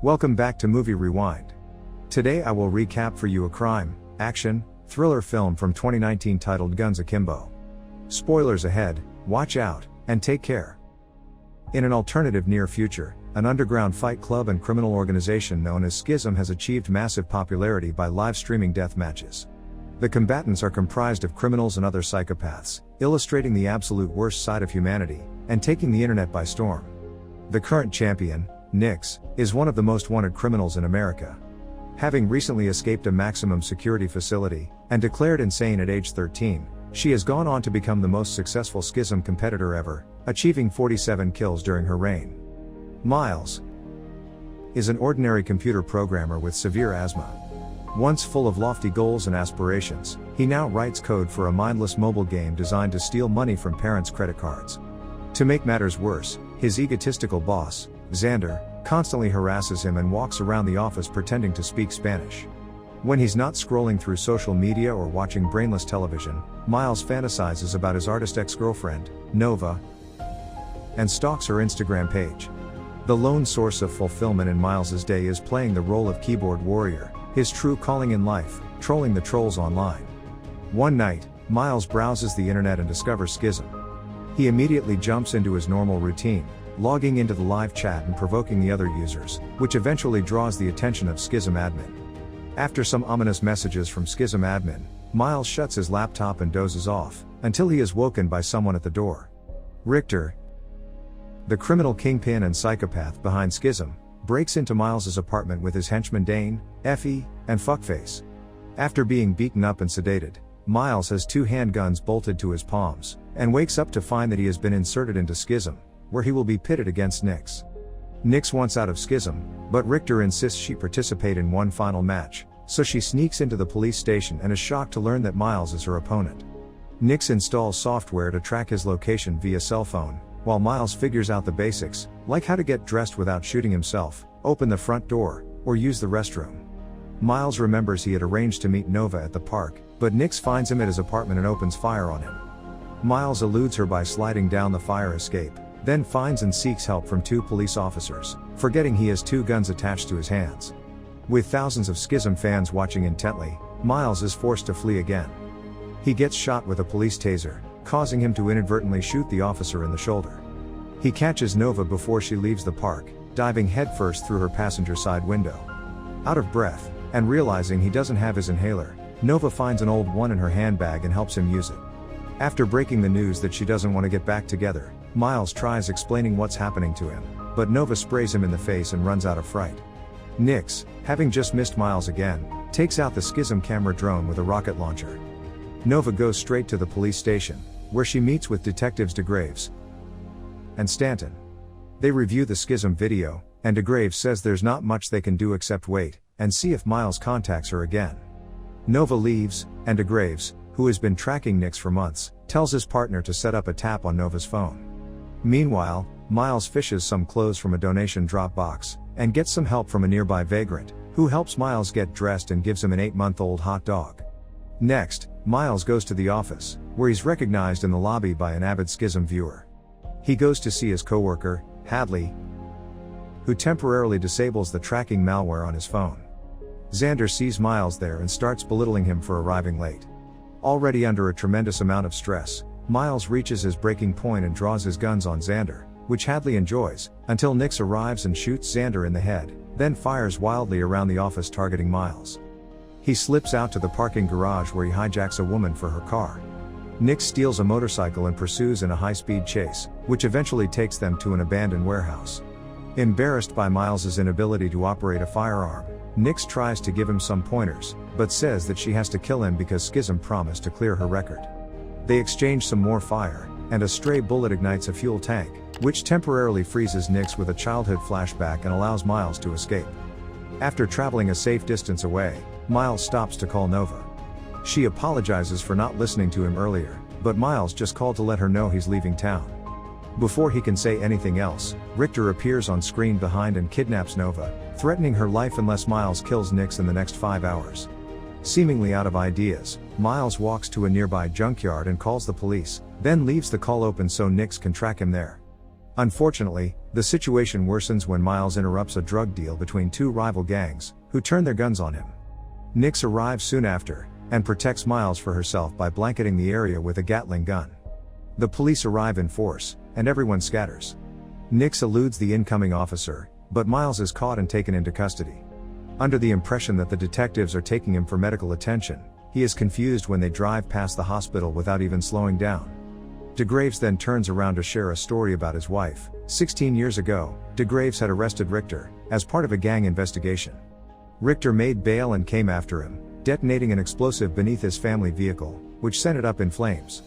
Welcome back to Movie Rewind. Today I will recap for you a crime, action, thriller film from 2019 titled Guns Akimbo. Spoilers ahead, watch out, and take care. In an alternative near future, an underground fight club and criminal organization known as Schism has achieved massive popularity by live streaming death matches. The combatants are comprised of criminals and other psychopaths, illustrating the absolute worst side of humanity, and taking the internet by storm. The current champion, Nyx, is one of the most wanted criminals in America. Having recently escaped a maximum security facility, and declared insane at age 13, she has gone on to become the most successful Schism competitor ever, achieving 47 kills during her reign. Miles is an ordinary computer programmer with severe asthma. Once full of lofty goals and aspirations, he now writes code for a mindless mobile game designed to steal money from parents' credit cards. To make matters worse, his egotistical boss, Xander, constantly harasses him and walks around the office pretending to speak Spanish. When he's not scrolling through social media or watching brainless television, Miles fantasizes about his artist ex-girlfriend, Nova, and stalks her Instagram page. The lone source of fulfillment in Miles's day is playing the role of keyboard warrior, his true calling in life, trolling the trolls online. One night, Miles browses the internet and discovers Schism. He immediately jumps into his normal routine, logging into the live chat and provoking the other users, which eventually draws the attention of Schism admin. After some ominous messages from Schism admin, Miles shuts his laptop and dozes off, until he is woken by someone at the door. Richter, the criminal kingpin and psychopath behind Schism, breaks into Miles's apartment with his henchmen Dane, Effie, and Fuckface. After being beaten up and sedated, Miles has two handguns bolted to his palms, and wakes up to find that he has been inserted into Schism, where he will be pitted against Nyx. Nyx wants out of Schism, but Richter insists she participate in one final match, so she sneaks into the police station and is shocked to learn that Miles is her opponent. Nyx installs software to track his location via cell phone, while Miles figures out the basics, like how to get dressed without shooting himself, open the front door, or use the restroom. Miles remembers he had arranged to meet Nova at the park, but Nyx finds him at his apartment and opens fire on him. Miles eludes her by sliding down the fire escape, then finds and seeks help from two police officers, forgetting he has two guns attached to his hands. With thousands of Schism fans watching intently, Miles is forced to flee again. He gets shot with a police taser, causing him to inadvertently shoot the officer in the shoulder. He catches Nova before she leaves the park, diving headfirst through her passenger side window. Out of breath, and realizing he doesn't have his inhaler, Nova finds an old one in her handbag and helps him use it. After breaking the news that she doesn't want to get back together, Miles tries explaining what's happening to him, but Nova sprays him in the face and runs out of fright. Nyx, having just missed Miles again, takes out the Schism camera drone with a rocket launcher. Nova goes straight to the police station, where she meets with detectives DeGraves and Stanton. They review the Schism video, and DeGraves says there's not much they can do except wait and see if Miles contacts her again. Nova leaves, and DeGraves, who has been tracking Nyx for months, tells his partner to set up a tap on Nova's phone. Meanwhile, Miles fishes some clothes from a donation drop box, and gets some help from a nearby vagrant, who helps Miles get dressed and gives him an 8-month-old hot dog. Next, Miles goes to the office, where he's recognized in the lobby by an avid Schism viewer. He goes to see his coworker, Hadley, who temporarily disables the tracking malware on his phone. Xander sees Miles there and starts belittling him for arriving late. Already under a tremendous amount of stress, Miles reaches his breaking point and draws his guns on Xander, which Hadley enjoys, until Nyx arrives and shoots Xander in the head, then fires wildly around the office targeting Miles. He slips out to the parking garage where he hijacks a woman for her car. Nyx steals a motorcycle and pursues in a high-speed chase, which eventually takes them to an abandoned warehouse. Embarrassed by Miles's inability to operate a firearm, Nyx tries to give him some pointers, but says that she has to kill him because Schism promised to clear her record. They exchange some more fire, and a stray bullet ignites a fuel tank, which temporarily freezes Nyx with a childhood flashback and allows Miles to escape. After traveling a safe distance away, Miles stops to call Nova. She apologizes for not listening to him earlier, but Miles just called to let her know he's leaving town. Before he can say anything else, Richter appears on screen behind and kidnaps Nova, threatening her life unless Miles kills Nyx in the next 5 hours. Seemingly out of ideas, Miles walks to a nearby junkyard and calls the police, then leaves the call open so Nyx can track him there. Unfortunately, the situation worsens when Miles interrupts a drug deal between two rival gangs, who turn their guns on him. Nix arrives soon after, and protects Miles for herself by blanketing the area with a Gatling gun. The police arrive in force, and everyone scatters. Nix eludes the incoming officer, but Miles is caught and taken into custody. Under the impression that the detectives are taking him for medical attention, he is confused when they drive past the hospital without even slowing down. DeGraves then turns around to share a story about his wife. 16 years ago, DeGraves had arrested Richter, as part of a gang investigation. Richter made bail and came after him, detonating an explosive beneath his family vehicle, which sent it up in flames.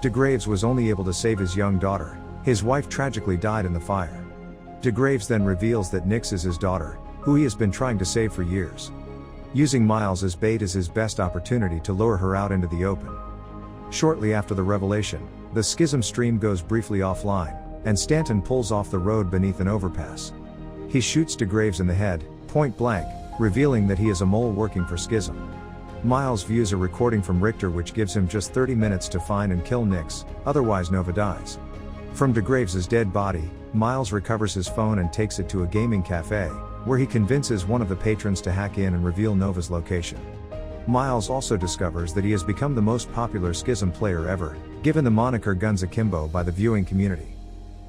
DeGraves was only able to save his young daughter. His wife tragically died in the fire. DeGraves then reveals that Nix is his daughter, who he has been trying to save for years. Using Miles as bait is his best opportunity to lure her out into the open. Shortly after the revelation, the Schism stream goes briefly offline, and Stanton pulls off the road beneath an overpass. He shoots DeGraves in the head, point blank, revealing that he is a mole working for Schism. Miles views a recording from Richter which gives him just 30 minutes to find and kill Nix, otherwise Nova dies. From DeGraves' dead body, Miles recovers his phone and takes it to a gaming cafe, where he convinces one of the patrons to hack in and reveal Nova's location. Miles also discovers that he has become the most popular Schism player ever, given the moniker Guns Akimbo by the viewing community.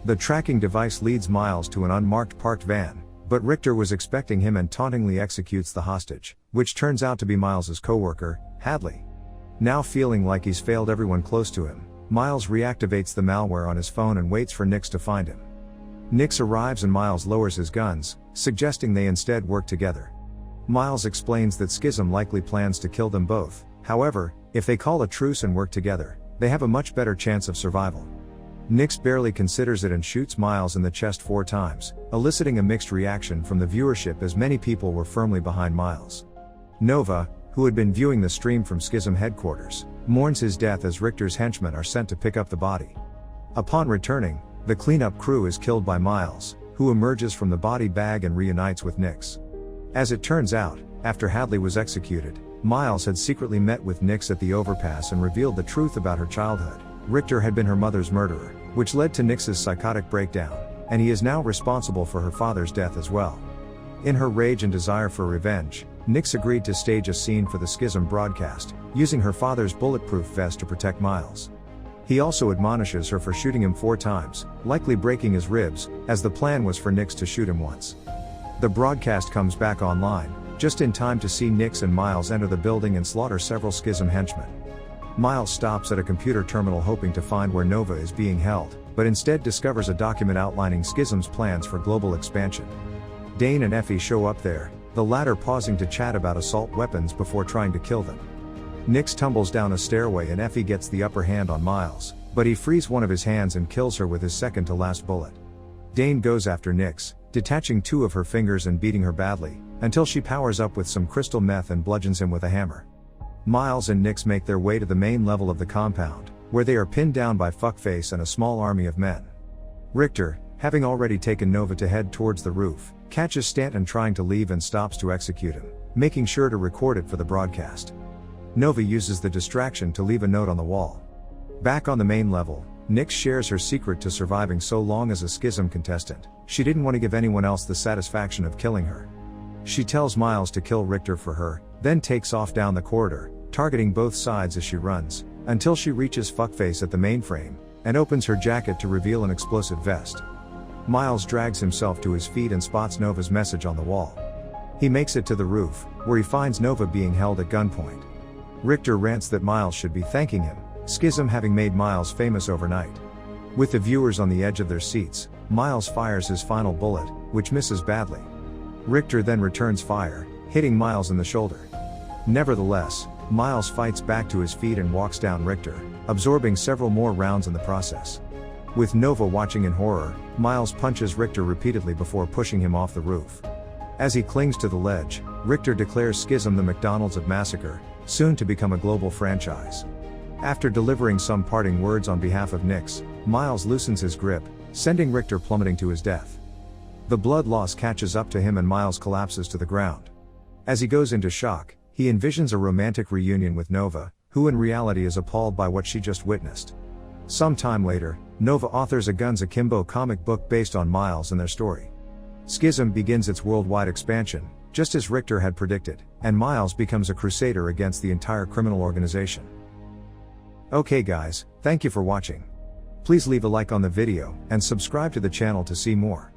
The tracking device leads Miles to an unmarked parked van, but Richter was expecting him and tauntingly executes the hostage, which turns out to be Miles's co-worker, Hadley. Now feeling like he's failed everyone close to him, Miles reactivates the malware on his phone and waits for Nix to find him. Nix arrives and Miles lowers his guns, suggesting they instead work together. Miles explains that Schism likely plans to kill them both. However, if they call a truce and work together, they have a much better chance of survival. Nix barely considers it and shoots Miles in the chest 4 times, eliciting a mixed reaction from the viewership as many people were firmly behind Miles. Nova, who had been viewing the stream from Schism headquarters, mourns his death as Richter's henchmen are sent to pick up the body. Upon returning, the cleanup crew is killed by Miles, who emerges from the body bag and reunites with Nix. As it turns out, after Hadley was executed, Miles had secretly met with Nix at the overpass and revealed the truth about her childhood. Richter had been her mother's murderer, which led to Nix's psychotic breakdown, and he is now responsible for her father's death as well. In her rage and desire for revenge, Nix agreed to stage a scene for the Schism broadcast, using her father's bulletproof vest to protect Miles. He also admonishes her for shooting him 4 times, likely breaking his ribs, as the plan was for Nix to shoot him once. The broadcast comes back online, just in time to see Nix and Miles enter the building and slaughter several Schism henchmen. Miles stops at a computer terminal hoping to find where Nova is being held, but instead discovers a document outlining Schism's plans for global expansion. Dane and Effie show up there, the latter pausing to chat about assault weapons before trying to kill them. Nix tumbles down a stairway and Effie gets the upper hand on Miles, but he frees one of his hands and kills her with his second to last bullet. Dane goes after Nix, detaching 2 of her fingers and beating her badly, until she powers up with some crystal meth and bludgeons him with a hammer. Miles and Nix make their way to the main level of the compound, where they are pinned down by Fuckface and a small army of men. Richter, having already taken Nova to head towards the roof, catches Stanton trying to leave and stops to execute him, making sure to record it for the broadcast. Nova uses the distraction to leave a note on the wall. Back on the main level, Nix shares her secret to surviving so long as a Schism contestant. She didn't want to give anyone else the satisfaction of killing her. She tells Miles to kill Richter for her, then takes off down the corridor, targeting both sides as she runs, until she reaches Fuckface at the mainframe, and opens her jacket to reveal an explosive vest. Miles drags himself to his feet and spots Nova's message on the wall. He makes it to the roof, where he finds Nova being held at gunpoint. Richter rants that Miles should be thanking him, Schism having made Miles famous overnight. With the viewers on the edge of their seats, Miles fires his final bullet, which misses badly. Richter then returns fire, hitting Miles in the shoulder. Nevertheless, Miles fights back to his feet and walks down Richter, absorbing several more rounds in the process. With Nova watching in horror, Miles punches Richter repeatedly before pushing him off the roof. As he clings to the ledge, Richter declares Schism the McDonald's of Massacre, soon to become a global franchise. After delivering some parting words on behalf of Nix, Miles loosens his grip, sending Richter plummeting to his death. The blood loss catches up to him and Miles collapses to the ground. As he goes into shock, he envisions a romantic reunion with Nova, who in reality is appalled by what she just witnessed. Some time later, Nova authors a Guns Akimbo comic book based on Miles and their story. Schism begins its worldwide expansion, just as Richter had predicted, and Miles becomes a crusader against the entire criminal organization. Okay guys, thank you for watching. Please leave a like on the video, and subscribe to the channel to see more.